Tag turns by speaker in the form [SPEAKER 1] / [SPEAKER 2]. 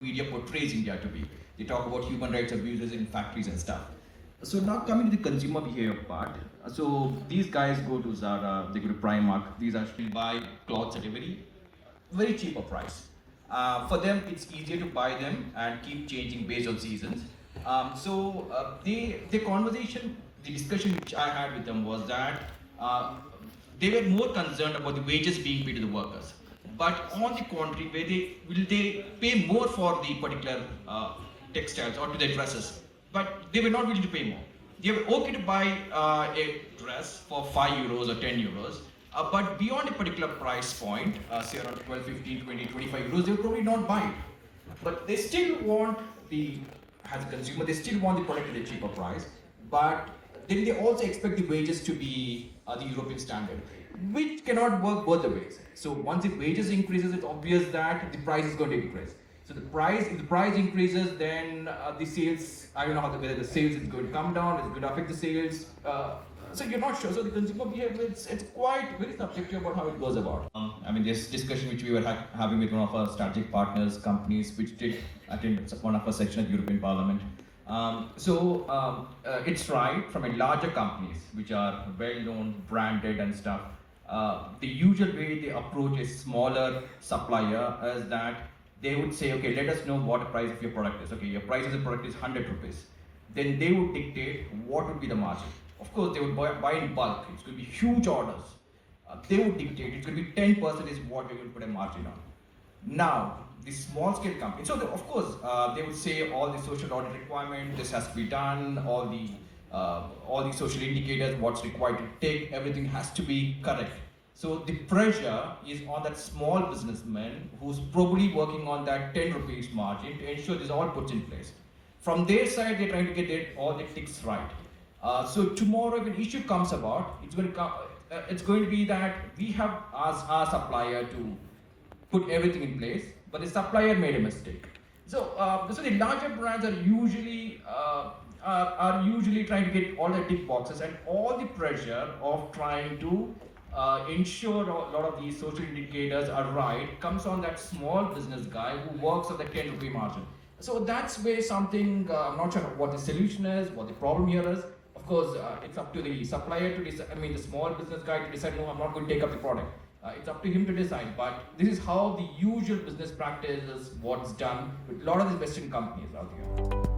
[SPEAKER 1] media portrays India to be. They talk about human rights abuses in factories and stuff. So now coming to the consumer behavior part. So these guys go to Zara, they go to Primark. These actually buy clothes at a very cheaper price. For them, it's easier to buy them and keep changing based on seasons. The conversation, the discussion which I had with them was that they were more concerned about the wages being paid to the workers. But on the contrary, will they pay more for the particular textiles or to their dresses? But they were not willing to pay more. They were okay to buy a dress for 5 euros or 10 euros, but beyond a particular price point, say around 12, 15, 20, 25 euros, they will probably not buy it. But they still want as a consumer, they still want the product at a cheaper price, but then they also expect the wages to be the European standard, which cannot work both the ways. So once the wages increases, it's obvious that the price is going to increase. So if the price increases, then the sales, I don't know whether the sales is going to come down, it's going to affect the sales. So you're not sure. So the consumer behavior, it's quite very subjective about how it goes about. This discussion which we were having with one of our strategic partners, companies which did attend one of our sections at the European Parliament. It's right from a larger companies which are well-known, branded and stuff. The usual way they approach a smaller supplier is that they would say, okay, let us know what the price of your product is. Okay, your price of the product is 100 rupees. Then they would dictate what would be the margin. Of course, they would buy in bulk. It's going to be huge orders. They would dictate it's going to be 10% is what we're going to put a margin on. Now, the small scale company, so of course, they would say all the social audit requirement, this has to be done, all the social indicators, what's required to take, everything has to be correct. So the pressure is on that small businessman who's probably working on that 10 rupees margin to ensure this all puts in place. From their side, they're trying to get all the ticks right. So tomorrow, if an issue comes about, it's going to be that we have asked our supplier to put everything in place, but the supplier made a mistake. So the larger brands are usually trying to get all the tick boxes, and all the pressure of trying to ensure a lot of these social indicators are right comes on that small business guy who works on the 10 rupee margin. So that's where something, I'm not sure what the solution is, what the problem here is. Of course, it's up to the supplier to decide, the small business guy to decide, no, I'm not going to take up the product. It's up to him to decide, but this is how the usual business practice is what's done with a lot of these Western companies out here.